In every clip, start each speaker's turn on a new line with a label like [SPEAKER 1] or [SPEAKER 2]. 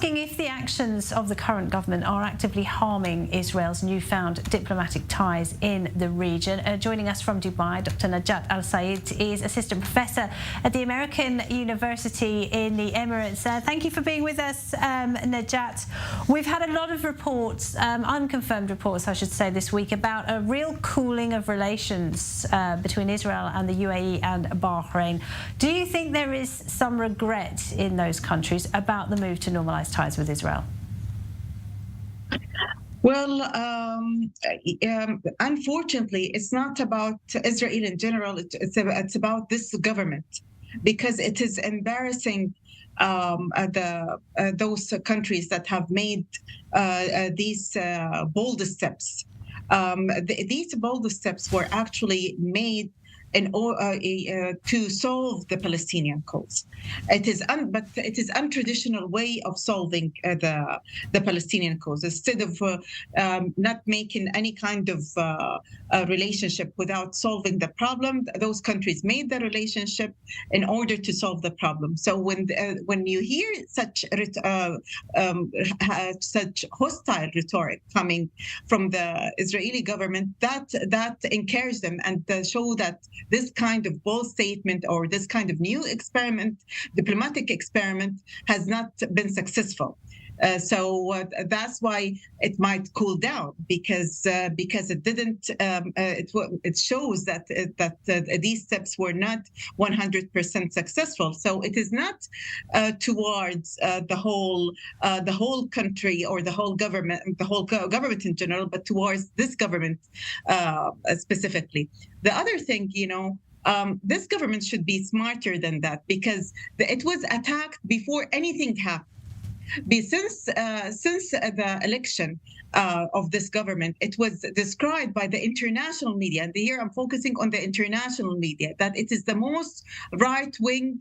[SPEAKER 1] asking if the actions of the current government are actively harming Israel's newfound diplomatic ties in the region. Joining us from Dubai, Dr. Najat Al-Sayed is Assistant Professor at the American University in the Emirates. Thank you for being with us, Najat. We've had a lot of reports, unconfirmed reports, I should say, this week about a real cooling of relations between Israel and the UAE and Bahrain. Do you think there is some regret in those countries about the move to normalize ties with Israel?
[SPEAKER 2] Well, unfortunately, it's not about Israel in general. It's about this government, because it is embarrassing those countries that have made these bold steps. These bold steps were actually made to solve the Palestinian cause. But it is untraditional way of solving the Palestinian cause. Instead of not making any kind of relationship without solving the problem, those countries made the relationship in order to solve the problem. So when you hear such hostile rhetoric coming from the Israeli government, that encourages them and show that this kind of bold statement or this kind of new diplomatic experiment, has not been successful. So that's why it might cool down, because it didn't. It shows that these steps were not 100% successful. So it is not towards the whole country or the whole government in general, but towards this government specifically. The other thing, this government should be smarter than that, because it was attacked before anything happened. Since the election of this government, it was described by the international media, and here I'm focusing on the international media, that it is the most right-wing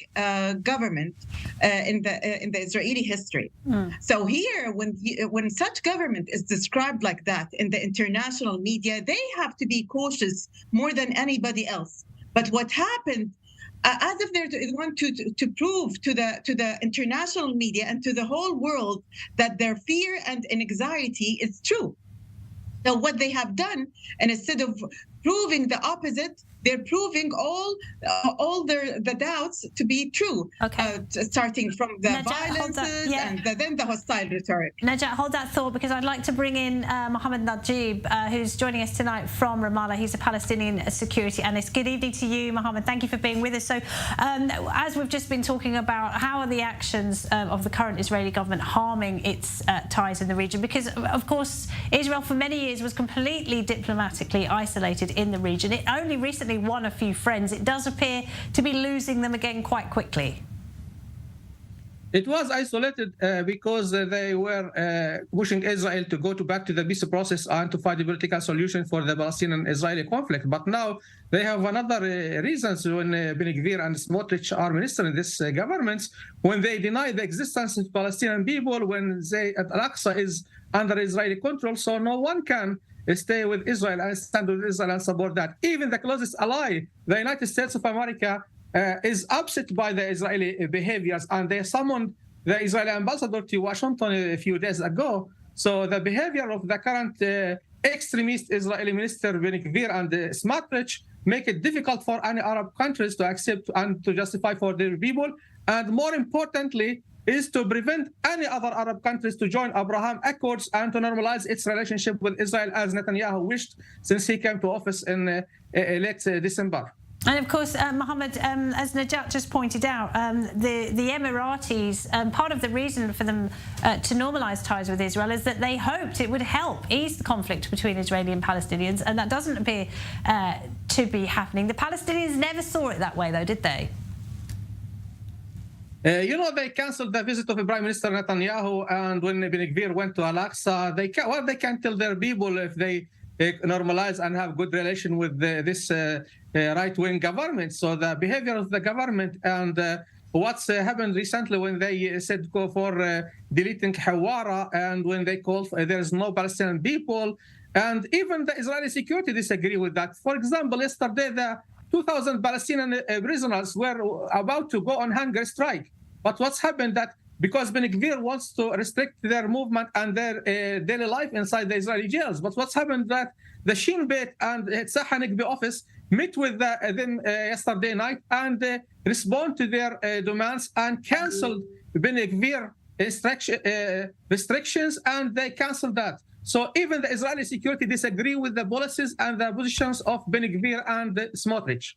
[SPEAKER 2] government in the Israeli history. So here, when such government is described like that in the international media, they have to be cautious more than anybody else. But what happened? As if they want to prove to the international media and to the whole world that their fear and anxiety is true. So what they have done, and instead of proving the opposite, they're proving all the doubts to be true.
[SPEAKER 1] Okay.
[SPEAKER 2] Starting from the
[SPEAKER 1] Najat,
[SPEAKER 2] violences and then the hostile rhetoric.
[SPEAKER 1] Najat, hold that thought, because I'd like to bring in Mohammed Najib, who's joining us tonight from Ramallah. He's a Palestinian security analyst. Good evening to you, Mohammed. Thank you for being with us. So, as we've just been talking about, how are the actions of the current Israeli government harming its ties in the region? Because, of course, Israel for many years was completely diplomatically isolated in the region. It only recently won a few friends. It does appear to be losing them again quite quickly.
[SPEAKER 3] It was isolated because they were pushing Israel to go back to the peace process and to find a political solution for the Palestinian-Israeli conflict. But now they have another reasons when Ben-Gvir and Smotrich are minister in this government, when they deny the existence of Palestinian people, when Al-Aqsa is under Israeli control, so no one can stay with Israel and stand with Israel and support that. Even the closest ally, the United States of America, is upset by the Israeli behaviors, and they summoned the Israeli ambassador to Washington a few days ago. So the behavior of the current extremist Israeli minister Ben-Gvir and Smotrich make it difficult for any Arab countries to accept and to justify for their people, and more importantly, is to prevent any other Arab countries to join Abraham Accords and to normalize its relationship with Israel, as Netanyahu wished since he came to office in late December.
[SPEAKER 1] And of course, Mohammed, as Najat just pointed out, the Emiratis, part of the reason for them to normalise ties with Israel is that they hoped it would help ease the conflict between Israeli and Palestinians, and that doesn't appear to be happening. The Palestinians never saw it that way, though, did they?
[SPEAKER 3] They cancelled the visit of Prime Minister Netanyahu, and when Ben-Gvir went to Al-Aqsa, they can tell their people if they normalize and have good relation with this right-wing government. So the behavior of the government and what's happened recently when they said go for deleting Hawara, and when they called there's no Palestinian people, and even the Israeli security disagree with that. For example, yesterday the 2,000 Palestinian prisoners were about to go on hunger strike. But what's happened that because Ben Gvir wants to restrict their movement and their daily life inside the Israeli jails. But what's happened that the Shin Bet and Tzaha Nikbi office met with them yesterday night and respond to their demands and canceled Ben Gvir restrictions, and they canceled that. So even the Israeli security disagree with the policies and the positions of Ben Gvir and Smotrich.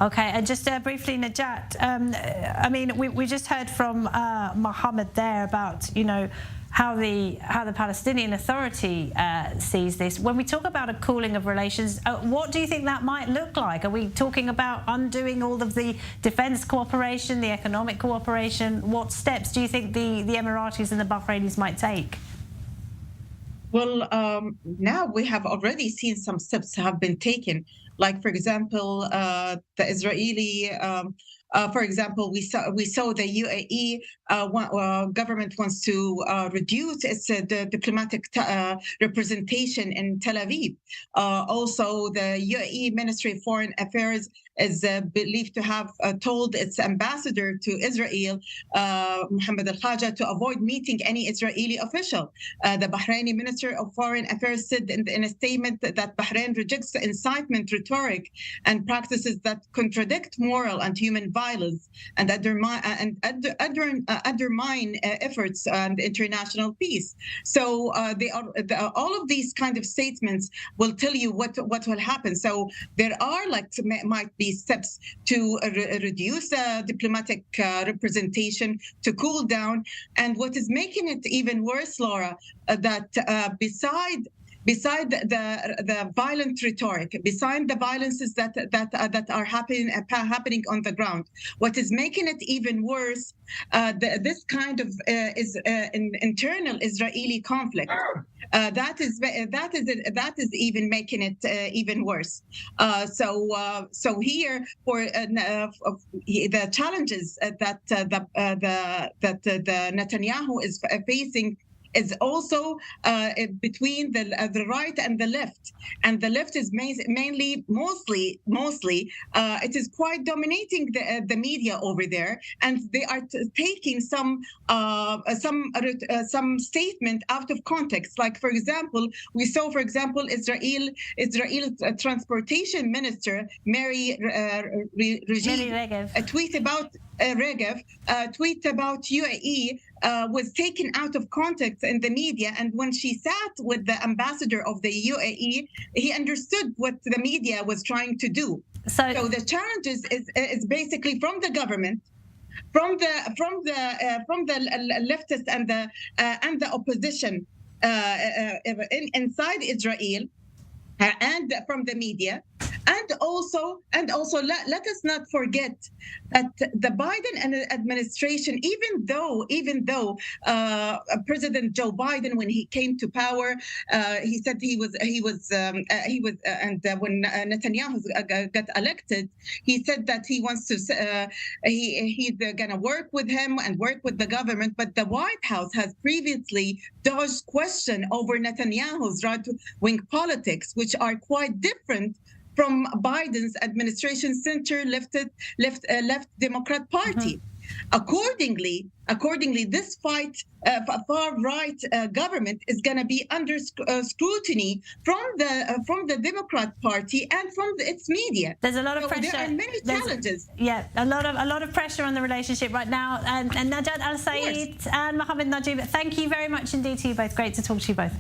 [SPEAKER 1] Okay, and just briefly, Najat, I mean, we just heard from Mohammed there about, you know, how the Palestinian Authority sees this. When we talk about a cooling of relations, what do you think that might look like? Are we talking about undoing all of the defence cooperation, the economic cooperation? What steps do you think the Emiratis and the Bahrainis might take?
[SPEAKER 2] Well, now we have already seen some steps have been taken. Like, for example, the Israeli, for example, we saw the UAE government wants to reduce its diplomatic representation in Tel Aviv. Also, the UAE Ministry of Foreign Affairs is believed to have told its ambassador to Israel, Mohammed Al-Khaja, to avoid meeting any Israeli official. The Bahraini Minister of Foreign Affairs said in a statement that Bahrain rejects incitement rhetoric and practices that contradict moral and human violence and undermine efforts and international peace. So all of these kind of statements will tell you what will happen. So there are might be steps to reduce diplomatic representation, to cool down. And what is making it even worse, Laura, that beside the violent rhetoric, beside the violences that are happening on the ground, what is making it even worse, this kind of is an internal Israeli conflict. That is even making it even worse. So here for the challenges that Netanyahu is facing is also between the right and the left, and the left is mostly it is quite dominating the media over there, and they are taking some statement out of context. Like, for example, we saw, for example, Israel Transportation Minister Mary Regev tweet about UAE was taken out of context in the media, and when she sat with the ambassador of the UAE, he understood what the media was trying to do. So the challenges is basically from the government, from the leftists and the opposition inside Israel, and from the media. And also, let us not forget that the Biden administration, even though President Joe Biden, when he came to power, he said he was, and when Netanyahu got elected, he said that he wants to, he's gonna work with him and work with the government. But the White House has previously dodged question over Netanyahu's right-wing politics, which are quite different from Biden's administration center left Democrat Party. Mm-hmm. Accordingly, this far-right government is going to be under scrutiny from the Democrat Party and from its media.
[SPEAKER 1] There's a lot of pressure.
[SPEAKER 2] There are many challenges.
[SPEAKER 1] Yeah, a lot of pressure on the relationship right now. And Najat Al Sayed and Mohammed Najib, thank you very much indeed to you both. Great to talk to you both.